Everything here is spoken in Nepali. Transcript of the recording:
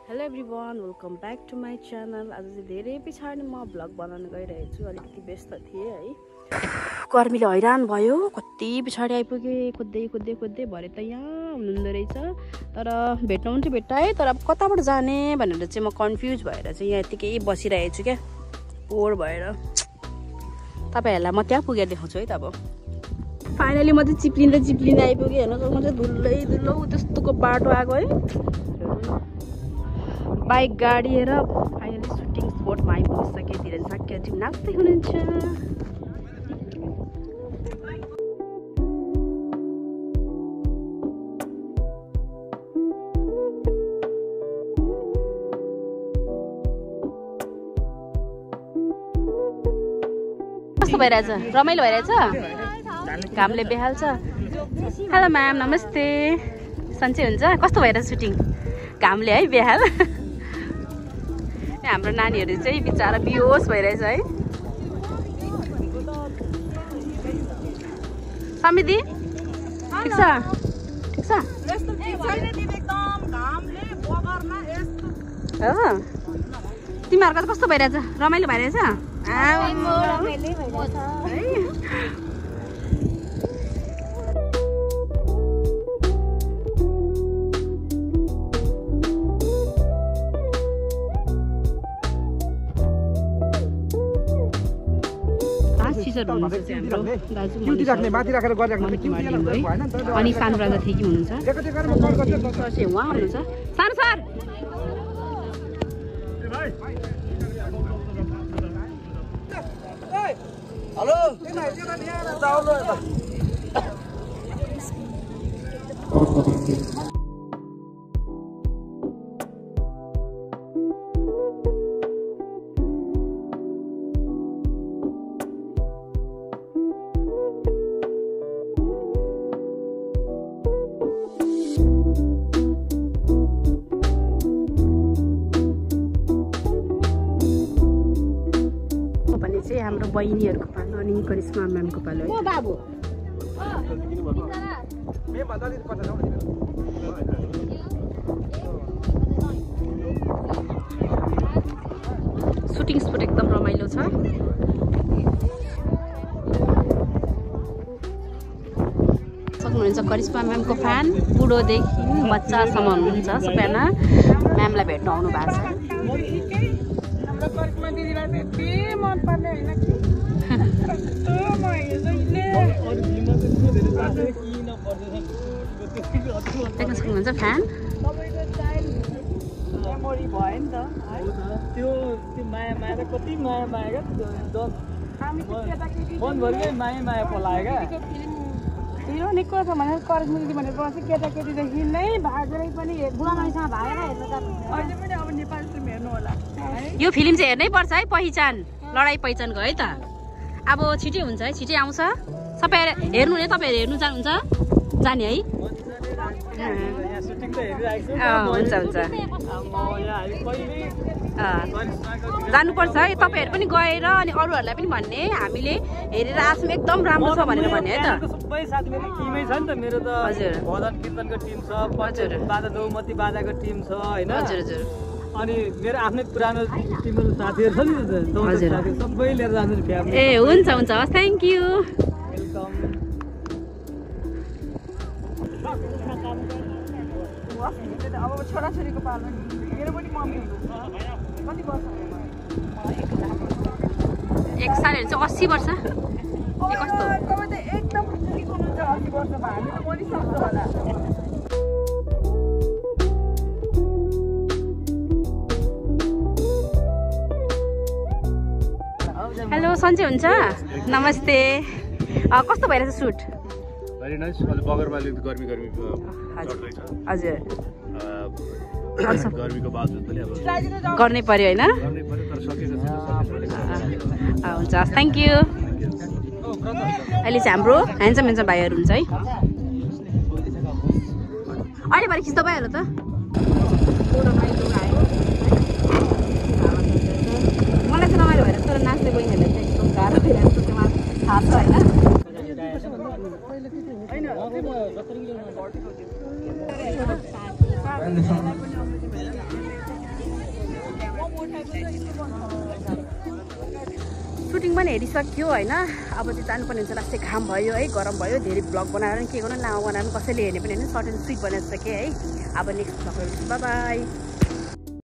Hello everyone, welcome back to my channel. आज चाहिँ धेरै पछाडि म भ्लग बनाउन गइरहेको छु। अलिकति व्यस्त थिएँ है, गर्मीले हैरान भयो। कति पछाडि आइपुगेँ, खोज्दै भरे त यहाँ हुनुहुँदो रहेछ। तर भेट्नु पनि भेट्टाएँ, तर अब कताबाट जाने भनेर चाहिँ म कन्फ्युज भएर चाहिँ यहाँ यतिकै बसिरहेको छु क्या, पोर भएर। तपाईँहरूलाई म त्यहाँ पुगेर देखाउँछु है त। अब फाइनली म चाहिँ चिप्लिँदै आइपुगेँ। हेर्नुहोस्, म चाहिँ धुलो त्यस्तोको बाटो आएको है, बाइक गाडी हेर। फाइनली सुटिङ स्पोटमा आइपुगिसकेँ। धेरै साक्यजी नाच्दै हुनुहुन्छ। कस्तो भइरहेछ? रमाइलो भइरहेछ? घामले बेहाल्छ। हेलो म्याम, नमस्ते। सन्चै हुन्छ? कस्तो भइरहेछ सुटिङ? घामले है बेहाल। हाम्रो नानीहरू चाहिँ बिचारा बिहोस भइरहेछ है। समिति ठिक छ? ठिक छ? तिमीहरूको कस्तो भइरहेछ? रमाइलो भइरहेछ? अनि सानो राजा थिए कि हुनुहुन्छ? उहाँ हुनुहुन्छ सानो सर। हेलो हाम्रो बहिनीहरूको पालो अनि करिश्मा म्यामको पालो है। सुटिङ स्पोट एकदम रमाइलो छ। सक्नुहुन्छ करिश्मा म्यामको फ्यान बुढोदेखि बच्चासम्म हुनुहुन्छ। सबैजना म्यामलाई भेट्न आउनु भएको छ। देख्न सक्नुहुन्छ फ्यान। हिरो निको छ भनेर करिश्मा दिदी भनेर बस्छ। केटाकेटीदेखि नै भागेर पनि बुढा मान्छेसँग भागेर हेर्न जानु। अहिले पनि अब नेपाली फिल्म हेर्नु होला। यो फिल्म चाहिँ हेर्नै पर्छ है। पहिचान, लडाई पहिचानको है त। अब छिटै हुन्छ है, छिटै आउँछ। सबै हेर्नु नि, तपाईँहरू हेर्नु जानुहुन्छ जाने है? हुन्छ जानुपर्छ है। तपाईँहरू पनि गएर अनि अरूहरूलाई पनि भन्ने, हामीले हेरेर आछौँ एकदम राम्रो छ भनेर भन्ने है त। सबै साथीहरु टिमै छ नि त। मेरो त भजन कीर्तनको टिम छ, बाजा दौमती बाजाको टिम छ हैन। अनि मेरो आफ्नै पुरानो टिमको साथीहरु छ नि त, सबै लिएर जान्छु नि फ्यामिली। ए हुन्छ हस्, थ्याङ्क यू। वेलकम। अब छोराछोरीको पालो मेरो पनि मम्मी कति वर्ष? 1 सालहरू चाहिँ 80 वर्ष। कस्तो तपाईँ त एकदम ठिक हुनुहुन्छ 80 वर्षमा। हामी त मरिसक्छ होला। हेलो, सन्चै हुन्छ? नमस्ते। कस्तो भइरहेछ सुट? Very nice. बगरमाली गर्मी हजुर गर्मीको बावजुद पनि अब गर्नै पर्यो होइन? गर्नै पर्यो, तर सकेको छैन। हुन्छ, थ्याङ्क यू। अहिले चाहिँ हाम्रो ह्यान्डसम भाइहरू हुन्छ है। अहिले भरे खिच्दा भइहाल्यो त। मलाई चाहिँ रमाइलो भएर, तर नाच्ने बहिनीहरूलाई चाहिँ एकदम गाह्रो भइरहेको छ। थाहा छ होइन? सुटिङ पनि हेरिसक्यो होइन अब चाहिँ जानुपर्ने हुन्छ लास्ट चाहिँ घाम भयो है गरम भयो धेरै ब्लग बनाएर के गर्नु लामो बनाएर कसैले हेर्ने पनि होइन सर्ट एन्ड स्विट बनाइसकेँ है अब नेक्स्ट ब्लग बाई बाई